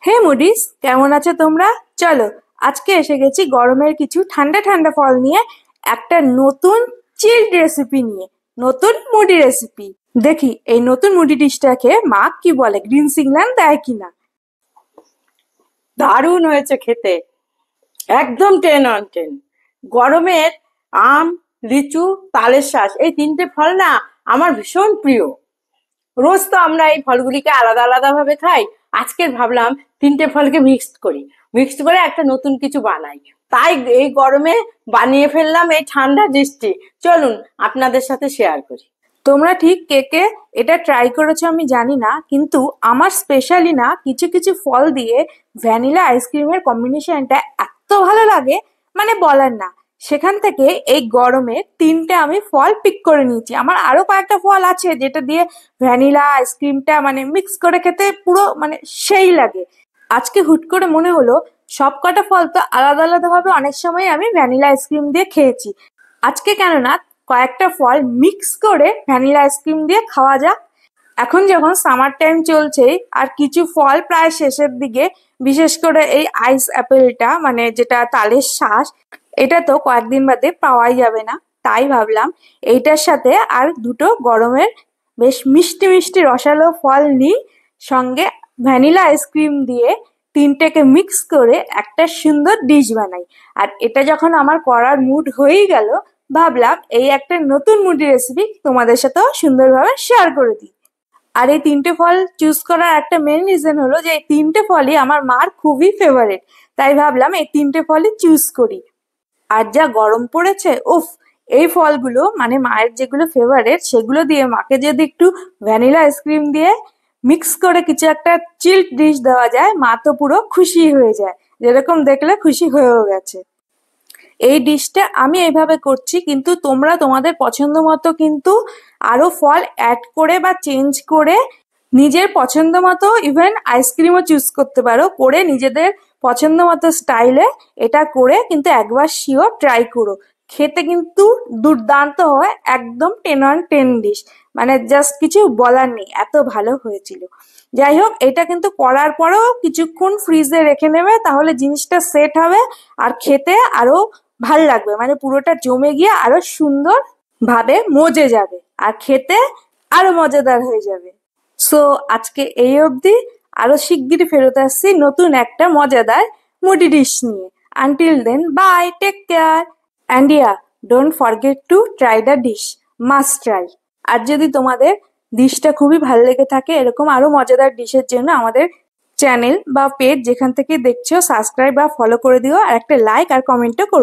হে Moody's, কেমন আছো তোমরা? চলো, আজকে এসে গেছি গরমের কিছু ঠান্ডা ঠান্ডা ফল নিয়ে, একটা নতুন চিল্ড রেসিপি নিয়ে। নতুন মুডি রেসিপি। দেখি এই নতুন মুডি ডিশটাকে মা কি বলে, গ্রিন সিগন্যাল দেয় কিনা। দারুণ হয়েছে খেতে, একদম 10 on 10। গরমের আম, লিচু, তালের শাঁস এই তিনটে ফল না আমার ভীষণ প্রিয়। রোজ তো আমরা এই ফলগুলিকে আলাদা আলাদা ভাবে খাই, আজকের ভাবলাম তিনটে ফলকে মিক্সড করে একটা নতুন কিছু বানাই। তাই এই গরমে বানিয়ে ফেললাম এই ঠান্ডা ডিশটি। চলুন আপনাদের সাথে শেয়ার করি। তোমরা ঠিক কে কে এটা ট্রাই করেছো আমি জানি না, কিন্তু আমার স্পেশালি না কিছু কিছু ফল দিয়ে ভ্যানিলা আইসক্রিমের কম্বিনেশনটা এত ভালো লাগে, মানে বলার না। সেখান থেকে এই গরমে তিনটে আমি ফল পিক করে নিয়েছি। আমার আরো কয়েকটা ফল আছে যেটা দিয়ে ভ্যানিলা আইসক্রিমটা মানে মিক্স করে খেতে পুরো মানে সেই লাগে। আজকে হুট করে মনে হলো সব কটা ফল তো আলাদা আলাদা ভাবে অনেক সময় আমি ভ্যানিলা আইসক্রিম দিয়ে খেয়েছি, আজকে কেন না কয়েকটা ফল মিক্স করে ভ্যানিলা আইসক্রিম দিয়ে খাওয়া যাক। এখন যখন সামার টাইম চলছে আর কিছু ফল প্রায় শেষের দিকে, বিশেষ করে এই আইস অ্যাপেলটা মানে যেটা তালের শ্বাস, এটা তো কয়েকদিন বাদে পাওয়াই যাবে না। তাই ভাবলাম এইটার সাথে আর দুটো গরমের বেশ মিষ্টি মিষ্টি রসালো ফল নিই, সঙ্গে ভ্যানিলা আইসক্রিম দিয়ে তিনটেকে মিক্স করে একটা সুন্দর ডিশ বানাই। আর এটা যখন আমার করার মুড হয়েই গেল, ভাবলাম এই একটা নতুন মুডি রেসিপি তোমাদের সাথেও সুন্দরভাবে শেয়ার করে দিই। আর এই তিনটে ফল চুজ করার একটা মেন রিজন হলো যে এই তিনটে ফলই আমার মার খুবই ফেভারিট, তাই ভাবলাম এই তিনটে ফলই চুজ করি। আর যা গরম পড়েছে, উফ, এই ফলগুলো মানে মায়ের যেগুলো ফেভারিট সেগুলো দিয়ে মাকে যদি একটু ভ্যানিলা আইসক্রিম দিয়ে মিক্স করে কিছু একটা চিল্ড ডিশ দেওয়া যায়, মা তো পুরো খুশি হয়ে যায়, যেরকম দেখলে খুশি হয়েও গেছে। এই ডিশটা আমি এইভাবে করছি, কিন্তু তোমরা তোমাদের পছন্দ মতো কিন্তু আরো ফল অ্যাড করে বা চেঞ্জ করে নিজের পছন্দ মতো ইভেন আইসক্রিমও চুজ করতে পারো, করে নিজেদের পছন্দ মতো স্টাইলে এটা করে কিন্তু একবার শিওর ট্রাই করো। খেতে কিন্তু দুর্দান্ত হয়, একদম 10 on 10 ডিশ, মানে জাস্ট কিছু বলার নেই, এত ভালো হয়েছিল। যাই হোক, এটা কিন্তু করার পরেও কিছুক্ষণ ফ্রিজে রেখে নেবে, তাহলে জিনিসটা সেট হবে আর খেতে আরো ভাল লাগবে, মানে পুরোটা জমে গিয়ে আরো সুন্দর ভাবে মজে যাবে আর খেতে আরো মজাদার হয়ে যাবে। সো আজকে এই অবধি, আরো শিগগিরই ফেরত আসছি নতুন একটা মজাদার মুডি ডিশ নিয়ে। Until then, bye, take care, and yeah, don't forget to try the dish, must try. আর যদি তোমাদের ডিশটা খুবই ভালো লেগে থাকে, এরকম আরো মজাদার ডিশের জন্য আমাদের চ্যানেল বা পেজ যেখান থেকে দেখছো সাবস্ক্রাইব বা ফলো করে দিও, আর একটা লাইক আর কমেন্টও করো।